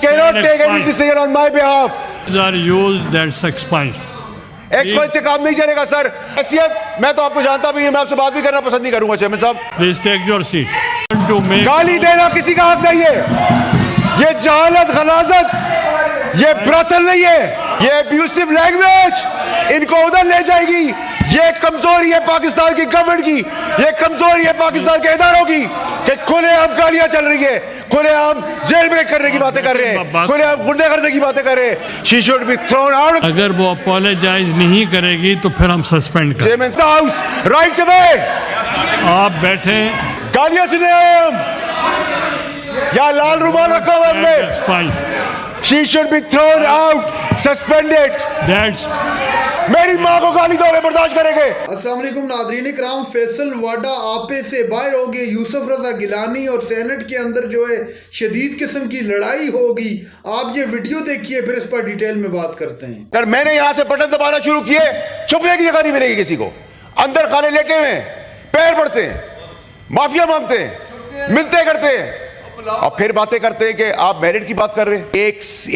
cannot take any decision on my behalf. Are used, that's expunged. Expert से काम नहीं चलेगा सर। हैसियत मैं तो आपको जानता भी नहीं, मैं आपसे बात भी करना पसंद नहीं करूंगा चेयरमैन साहब। Please take your seat. To make गाली देना किसी का हक नहीं है, ये जहालत गलाजत, ये ब्रथल नहीं है, ये अब्यूसिव लैंग्वेज इनको उधर ले जाएगी। ये कमजोरी है पाकिस्तान की गवर्नमेंट की, ये कमजोरी है पाकिस्तान के इदारों की कि खुलेआम गालियां चल रही है, खुलेआम जेल ब्रेक करने की बातें कर रहे हैं, खुलेआम गुंडे करने की बातें कर रहे हैं। She should be thrown out. अगर वो अपोलोजाइज नहीं करेगी तो फिर हम सस्पेंड करें। Chairman house right away. आप बैठे, गालियां सुने हम, या लाल रुमाल रखा हुआ हमने। expunged. She should be thrown out, suspended. That's मेरी माँ को गाली दोगे बर्दाश्त करेंगे। अस्सलाम वालेकुम नाज़रीन इकराम, फैसल वाडा आपे से बाहर हो गए। यूसुफ रजा गिलानी और सेनेट के अंदर जो है शदीद किस्म की लड़ाई होगी। आप ये वीडियो देखिए, फिर इस पर डिटेल में बात करते हैं। अगर मैंने यहाँ से बटन दबाना शुरू किए, छुपने की जगह नहीं मिलेगी किसी को। अंदर खाने लेटे हुए पैर पड़ते हैं, माफिया मांगते हैं, मिन्नतें करते हैं और फिर बातें करते हैं कि आप मेरिट की बात कर रहे हैं।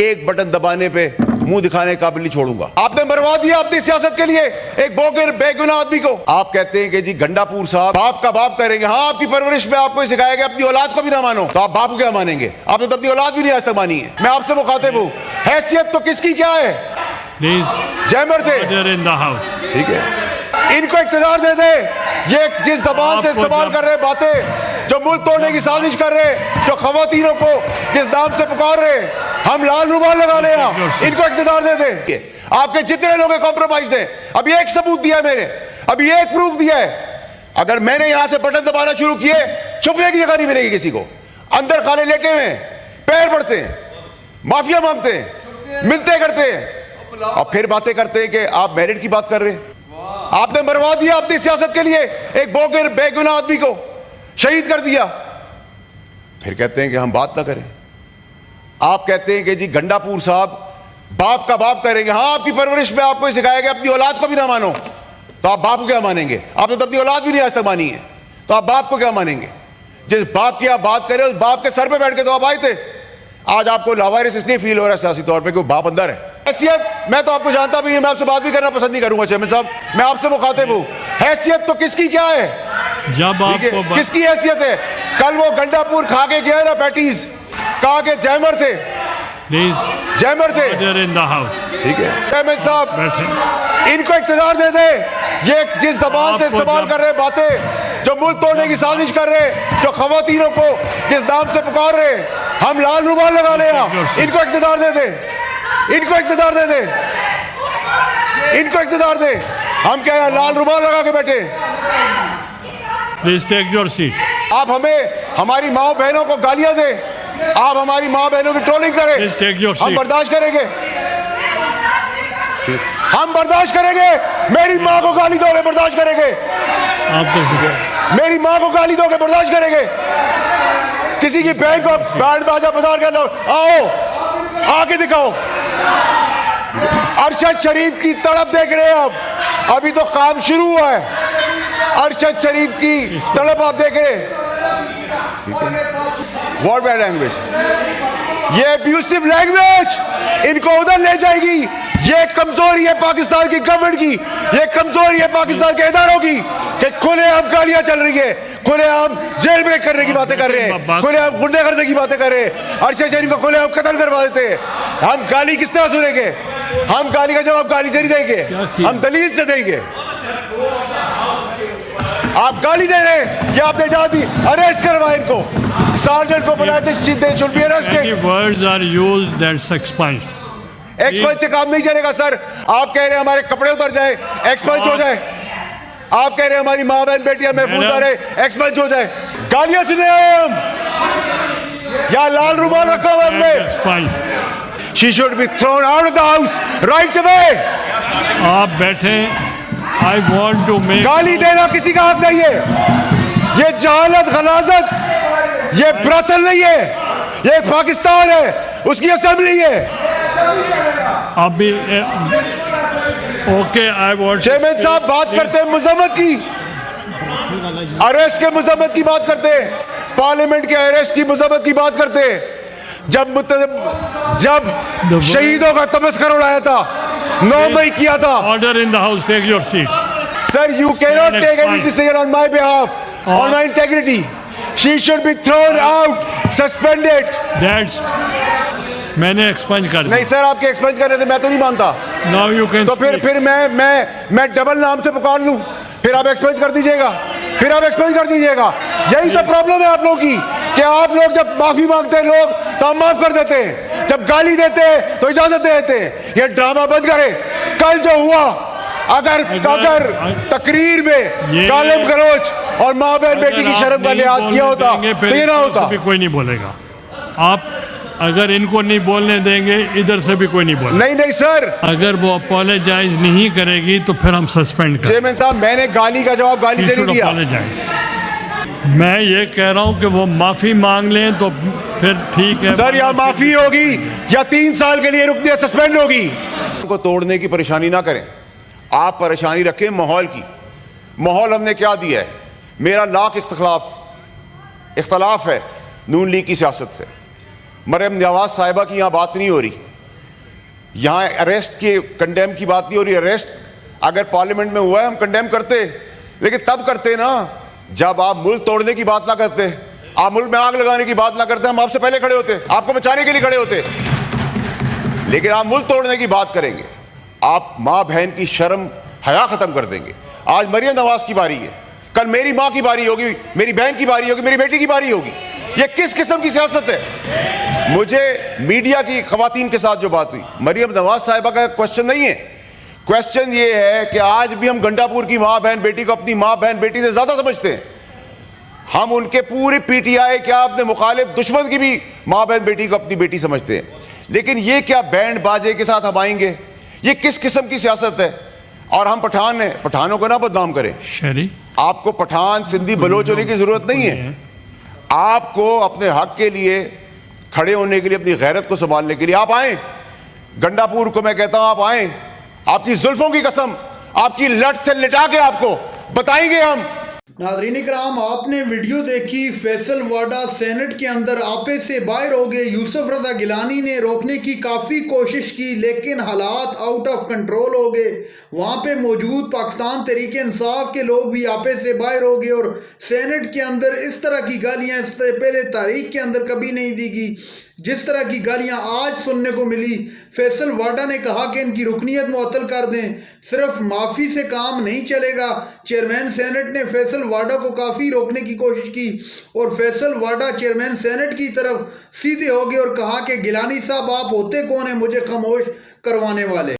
एक बटन दबाने पे मुंह दिखाने के काबिल नहीं छोड़ूंगा। आपने मरवा दिया अपनी सियासत के लिए एक बोगर बेगुनाह आदमी को। आप कहते हैं कि जी गंडापुर साहब बाप का बाप करेंगे। हाँ, आपकी परवरिश में आपको सिखाया गया अपनी औलाद को भी ना मानो, तो आप बाप को क्या मानेंगे? आपने तो अपनी औलाद भी नहीं आज तक मानी है। मैं आपसे मुखातिब हूँ, हैसियत तो किसकी क्या है? जैमर थे, ठीक है, इनको इख्तियार दे दे। ये जिस जबान से इस्तेमाल कर रहे बातें, जो मुल्क तोड़ने की साजिश कर रहे, जो खवातीनों को जिस नाम से पुकार रहे, हम लाल रुमाल लगा ले, इनको इख्तियार दे दे। आपके जितने लोग कॉम्प्रोमाइज थे, अभी एक सबूत दिया है मैंने, अभी एक प्रूफ दिया है। अगर मैंने यहां से बटन दबाना शुरू किए, छुपने की जगह नहीं मिलेगी किसी को। अंदर खाने लेटे हुए पैर पड़ते हैं, माफिया मांगते हैं, मिन्नतें करते हैं और फिर बातें करते हैं कि आप मेरिट की बात कर रहे हैं। आपने मरवा दिया अपनी सियासत के लिए एक बोगर बेगुनाह आदमी को, शहीद कर दिया। फिर कहते हैं कि हम बात ना करें। आप कहते हैं कि जी गंडापुर साहब बाप का बाप करेंगे। हाँ, आपकी परवरिश में आपको सिखाया गया अपनी औलाद को भी ना मानो, तो आप बाप को क्या मानेंगे? आपने तो अपनी औलाद भी नहीं आज तक मानी है, तो आप बाप को क्या मानेंगे? जिस बाप की आप बात करें, उस बाप के सर पे बैठ के तो आप आए थे। आज आपको लावारिस इसलिए फील हो रहा है सियासी तौर पे कि वो बाप अंदर है। हैसियत मैं तो आपको जानता भी नहीं, मैं आपसे बात भी करना पसंद नहीं करूंगा चेयरमैन साहब। मैं आपसे मुखातिब हूँ, हैसियत तो किसकी क्या है? जब आपको किसकी हैसियत है? कल वो गंडापुर खा के गया ना पैटीज, कहा के जैमर थे, जैमर थे, ठीक है। चेयरमैन साहब इनको इख्तियार दे दे। ये जिस जबान से इस्तेमाल कर रहे बातें, जो मुल्क तोड़ने की साजिश कर रहे, जो खवातीनों को जिस नाम से पुकार रहे, हम लाल रुमाल लगा ले, इनको इख्तियार दे दे, इनको इख्तियार दे दे, इनको इख्तियार दे। हम क्या है, लाल रुमाल लगा के बैठे? Please take your seat. आप हमें हमारी माँ बहनों को गालियां दे, आप हमारी माँ बहनों की ट्रोलिंग करें, हम बर्दाश्त करेंगे, हम बर्दाश्त करेंगे। मेरी माँ को गाली दोगे बर्दाश्त करेंगे, मेरी माँ को गाली दोगे बर्दाश्त करेंगे। किसी की बहन को बैंड बाजा बाजार कर लो, आओ आके दिखाओ। अरशद शरीफ की तड़प देख रहे हैं आप, अभी तो काम शुरू हुआ है। अरशद शरीफ की तड़प आप देख रहे हैं। व्हाट बैड लैंग्वेज, ये अब्यूसिव लैंग्वेज इनको उधर ले जाएगी। ये कमजोरी है पाकिस्तान की गवर्नमेंट की, ये कमजोरी है पाकिस्तान के इदारों की कि खुलेआम गालियां चल रही है, खुलेआम जेल ब्रेक करने की बातें कर रहे हैं, खुलेआम गुंडे करने की बातें कर रहे हैं। अरशद शरीफ को खुलेआम कत्ल करवा देते हैं। हम गाली किस तरह सुनेंगे? हम गाली का जवाब गाली से नहीं देंगे, हम दलील से देंगे। आप गाली दे रहे हैं, ये आपने जा दी, अरेस्ट करवाए इनको, सार्जेंट को बुलाए थे, they should be arrested. Words are used, that's expunged. Expunge से काम नहीं चलेगा सर। आप कह रहे हैं हमारे कपड़े उतर जाए, एक्सपंज हो जाए। आप कह रहे हैं हमारी माँ बहन बेटियां महफूज आ रहे, एक्सपंज हो जाए। गालियां सुने हम, या लाल रुमाल रखा हुआ हमने। She should be thrown out of the house right away. आप बैठे, आई वांट टू मेक। गाली देना किसी का हक नहीं है, ये जहालत गलाजत, ये ब्रथल नहीं है, ये पाकिस्तान है, उसकी असेंबली है। अभी ओके, आई वांट। चेयरमैन साहब बात करते हैं मुजम्मत की, अरेस्ट के मुजम्मत की बात करते हैं, पार्लियामेंट के अरेस्ट की मुजम्मत की बात करते हैं। जब शहीदों का तमस्कर उड़ाया था, 9 मई किया था। Order in the house. Take your seats. Sir, you cannot take any decision on my behalf, on my integrity. She should be thrown out, suspended. That's मैंने एक्सपंज कर नहीं सर, आपके एक्सपेंस करने से मैं तो नहीं मानता। Now you can तो फिर मैं डबल नाम से पुकार लूं, फिर आप एक्सपेंस कर दीजिएगा, फिर आप एक्सपेंस कर दीजिएगा। यही तो प्रॉब्लम है आप लोगों की कि आप लोग जब माफी मांगते हैं लोग तो हम माफ कर देते हैं, जब गाली देते हैं तो इजाजत दे देते हैं। ये ड्रामा बंद करें। कल जो हुआ, अगर तकरीर में गालिब गलौज और माँ बहन बेटी की शर्म का लिहाज किया होता तो ये ना होता। कोई नहीं बोलेगा। आप अगर इनको नहीं बोलने देंगे, इधर से भी कोई नहीं बोलेगा। नहीं सर, अगर वो अपोलोजाइज नहीं करेगी तो फिर हम सस्पेंड करें। चेयरमैन साहब, मैंने गाली का जवाब गाली से नहीं दिया। मैं ये कह रहा हूँ कि वो माफी मांग लें तो फिर ठीक है सर। या माफी होगी या 3 साल के लिए रुकनी, सस्पेंड होगी। को तोड़ने की परेशानी ना करें, आप परेशानी रखें माहौल की। माहौल हमने क्या दिया है? मेरा लाख इख्तलाफ है नून लीग की सियासत से। मरियम नवाज साहिबा की यहाँ बात नहीं हो रही, यहाँ अरेस्ट के कंडेम की बात नहीं हो रही। अरेस्ट अगर पार्लियामेंट में हुआ है हम कंडेम करते, लेकिन तब करते ना जब आप मुल्क तोड़ने की बात ना करते, आप मुल्क में आग लगाने की बात ना करते। हम आपसे पहले खड़े होते, आपको बचाने के लिए खड़े होते, लेकिन आप मुल्क तोड़ने की बात करेंगे। आप माँ बहन की शर्म हया खत्म कर देंगे। आज मरियम नवाज की बारी है, कल मेरी माँ की बारी होगी, मेरी बहन की बारी होगी, मेरी बेटी की बारी होगी। ये किस किस्म की सियासत है? मुझे मीडिया की खवातीन के साथ जो बात हुई, मरियम नवाज साहिबा का क्वेश्चन नहीं है। क्वेश्चन ये है कि आज भी हम गंडापुर की माँ बहन बेटी को अपनी माँ बहन बेटी से ज्यादा समझते हैं। हम उनके पूरी पीटीआई क्या अपने मुखालिफ दुश्मन की भी माँ बहन बेटी को अपनी बेटी समझते हैं। लेकिन ये क्या बैंड बाजे के साथ हम आएंगे? ये किस किस्म की सियासत है? और हम पठान हैं, पठानों को ना बदनाम करें। शरी आपको पठान सिंधी बलोच होने की जरूरत नहीं है। आपको अपने हक के लिए खड़े होने के लिए, अपनी गैरत को संभालने के लिए आप आए गंडापुर को। मैं कहता हूं आप आए, आपकी जुल्फों की कसम, आपकी लट से लिटा के आपको बताएंगे हम। नाज़रीन इकराम, आपने वीडियो देखी। फैसल वाडा सेनेट के अंदर आपे से बाहर हो गए। यूसुफ रजा गिलानी ने रोकने की काफ़ी कोशिश की, लेकिन हालात आउट ऑफ कंट्रोल हो गए। वहाँ पे मौजूद पाकिस्तान तहरीक इंसाफ के लोग भी आपे से बाहर हो गए और सेनेट के अंदर इस तरह की गालियाँ इससे पहले तारीख के अंदर कभी नहीं दी गई जिस तरह की गालियां आज सुनने को मिली। फैसल वाडा ने कहा कि इनकी रुकनीत मुअत्तल कर दें, सिर्फ माफ़ी से काम नहीं चलेगा। चेयरमैन सेनेट ने फैसल वाडा को काफ़ी रोकने की कोशिश की और फैसल वाडा चेयरमैन सेनेट की तरफ सीधे हो गए और कहा कि गिलानी साहब आप होते कौन हैं मुझे खामोश करवाने वाले।